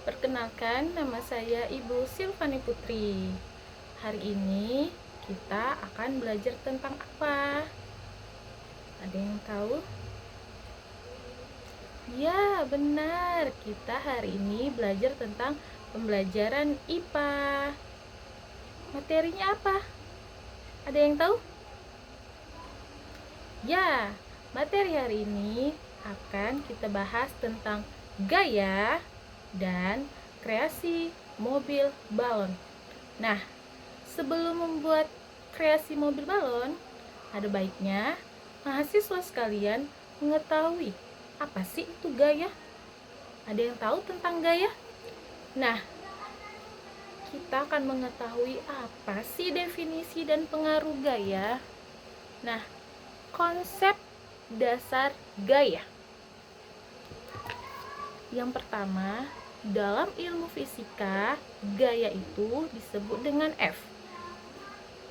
Perkenalkan, nama saya Ibu Silvani Putri. Hari ini kita akan belajar tentang apa? Ada yang tahu? Ya, benar. Kita hari ini belajar tentang pembelajaran IPA. Materinya apa? Ada yang tahu? Ya, materi hari ini akan kita bahas tentang gaya dan kreasi mobil balon. Nah, sebelum membuat kreasi mobil balon, ada baiknya mahasiswa sekalian mengetahui apa sih itu gaya. Ada yang tahu tentang gaya? Nah, kita akan mengetahui apa sih definisi dan pengaruh gaya. Nah, konsep dasar gaya. Yang pertama, dalam ilmu fisika, gaya itu disebut dengan F.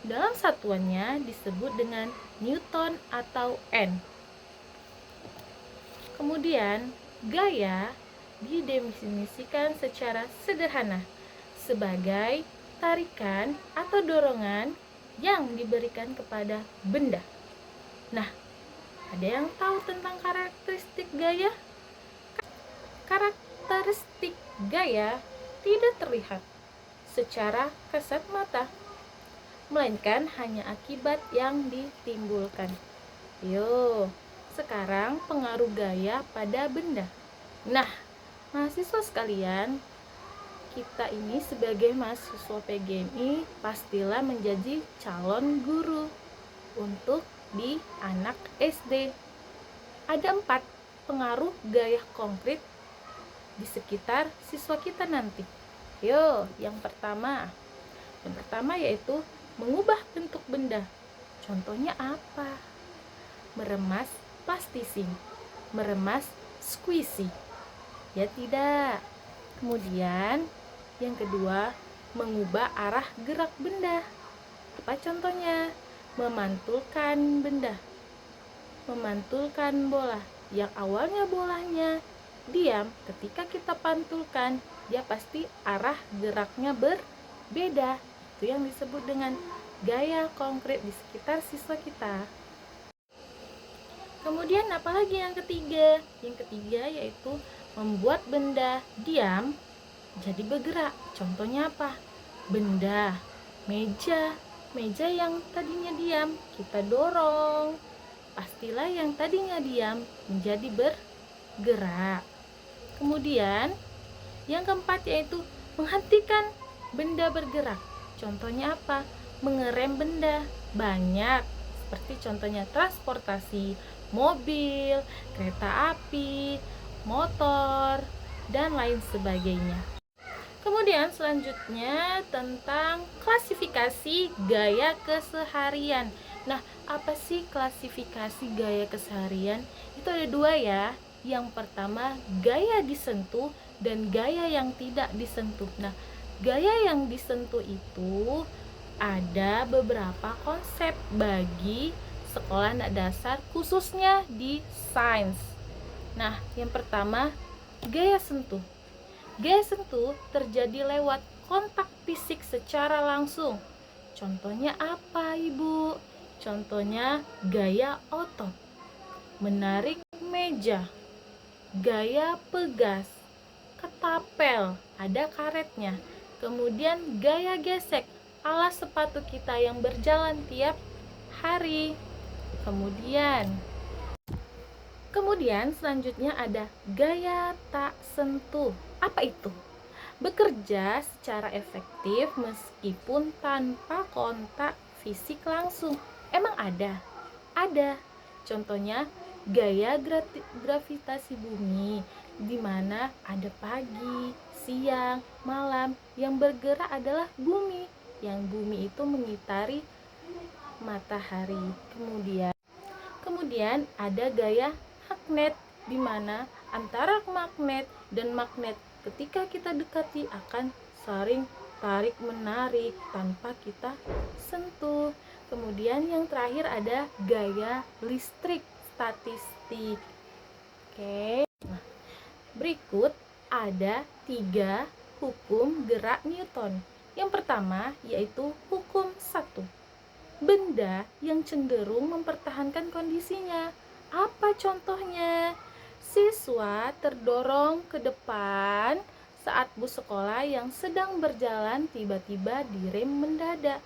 Dalam satuannya disebut dengan Newton atau N. Kemudian, gaya didefinisikan secara sederhana sebagai tarikan atau dorongan yang diberikan kepada benda. Nah, ada yang tahu tentang karakteristik gaya? Karakteristik gaya tidak terlihat secara kasat mata, melainkan hanya akibat yang ditimbulkan. Sekarang pengaruh gaya pada benda. Nah, mahasiswa sekalian, kita ini sebagai mahasiswa PGMI pastilah menjadi calon guru untuk di anak SD. Ada 4 pengaruh gaya konkret di sekitar siswa kita nanti. Yang pertama yaitu mengubah bentuk benda. Contohnya apa? Meremas plastising, meremas squishy. Ya tidak. Kemudian yang kedua, mengubah arah gerak benda. Apa contohnya? Memantulkan benda, memantulkan bola. Yang awalnya bolanya diam, ketika kita pantulkan, dia pasti arah geraknya berbeda. Itu yang disebut dengan gaya konkret di sekitar siswa kita. Kemudian apalagi yang ketiga? Yang ketiga yaitu membuat benda diam jadi bergerak. Contohnya apa? Benda, meja yang tadinya diam kita dorong, pastilah yang tadinya diam menjadi bergerak. Kemudian yang keempat yaitu menghentikan benda bergerak. Contohnya apa? Mengerem benda. Banyak, seperti contohnya transportasi, mobil, kereta api, motor, dan lain sebagainya. Kemudian selanjutnya tentang klasifikasi gaya keseharian. Nah, apa sih klasifikasi gaya keseharian? Itu ada 2 ya. Yang pertama, gaya disentuh dan gaya yang tidak disentuh. Nah, gaya yang disentuh itu ada beberapa konsep bagi sekolah anak dasar, khususnya di sains. Nah, yang pertama, gaya sentuh. Gaya sentuh terjadi lewat kontak fisik secara langsung. Contohnya apa, Ibu? Contohnya gaya otot, menarik meja, gaya pegas, ketapel, ada karetnya. Kemudian gaya gesek, alas sepatu kita yang berjalan tiap hari. Kemudian selanjutnya ada gaya tak sentuh. Apa itu? Bekerja secara efektif meskipun tanpa kontak fisik langsung. Emang ada? Ada. Contohnya gaya gravitasi bumi, di mana ada pagi, siang, malam. Yang bergerak adalah bumi. Yang bumi itu mengitari matahari. Kemudian ada gaya magnet, di mana antara magnet dan magnet ketika kita dekati akan saling tarik menarik tanpa kita sentuh. Kemudian yang terakhir ada gaya listrik statistik. Oke. Nah, berikut ada 3 hukum gerak Newton. Yang pertama yaitu hukum 1. Benda yang cenderung mempertahankan kondisinya. Apa contohnya? Siswa terdorong ke depan saat bus sekolah yang sedang berjalan tiba-tiba direm mendadak,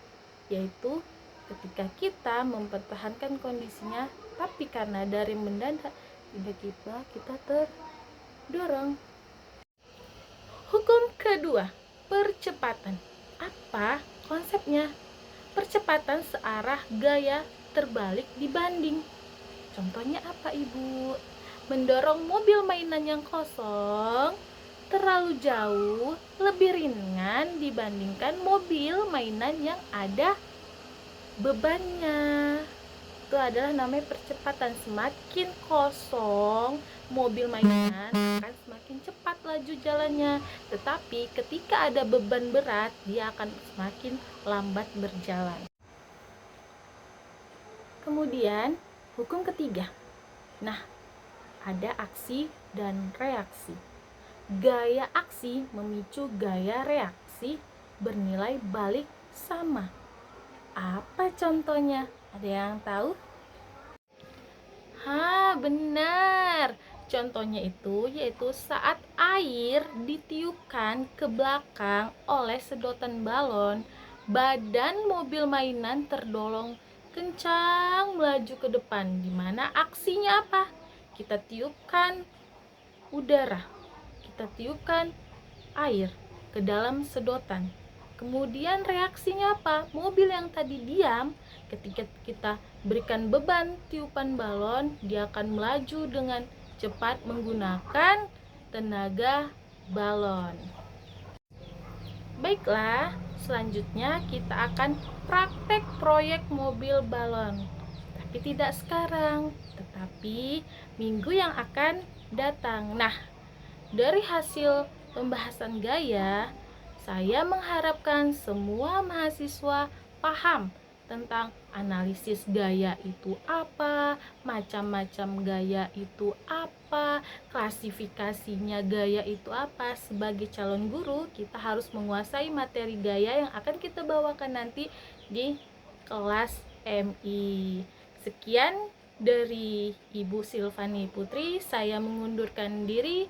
yaitu ketika kita mempertahankan kondisinya, tapi karena ada rem mendadak, tiba-tiba kita terdorong. Hukum kedua, percepatan. Apa konsepnya? Percepatan searah gaya terbalik dibanding. Contohnya apa, Ibu? Mendorong mobil mainan yang kosong terlalu jauh lebih ringan dibandingkan mobil mainan yang ada bebannya. Itu adalah namanya percepatan. Semakin kosong mobil mainan akan semakin cepat laju jalannya. Tetapi ketika ada beban berat, dia akan semakin lambat berjalan. Kemudian hukum ketiga. Nah, ada aksi dan reaksi. Gaya aksi memicu gaya reaksi bernilai balik sama. Apa contohnya? Ada yang tahu? Benar. Contohnya itu yaitu saat air ditiupkan ke belakang oleh sedotan balon, badan mobil mainan terdorong kencang melaju ke depan. Di mana aksinya apa? Kita tiupkan udara, kita tiupkan air ke dalam sedotan. Kemudian reaksinya apa? Mobil yang tadi diam, ketika kita berikan beban tiupan balon, dia akan melaju dengan cepat menggunakan tenaga balon. Baiklah, selanjutnya kita akan praktek proyek mobil balon. Tapi tidak sekarang, tetapi minggu yang akan datang. Nah, dari hasil pembahasan gaya, saya mengharapkan semua mahasiswa paham tentang analisis gaya itu apa, macam-macam gaya itu apa, klasifikasinya gaya itu apa. Sebagai calon guru, kita harus menguasai materi gaya yang akan kita bawakan nanti di kelas MI. Sekian dari Ibu Silvani Putri, saya mengundurkan diri.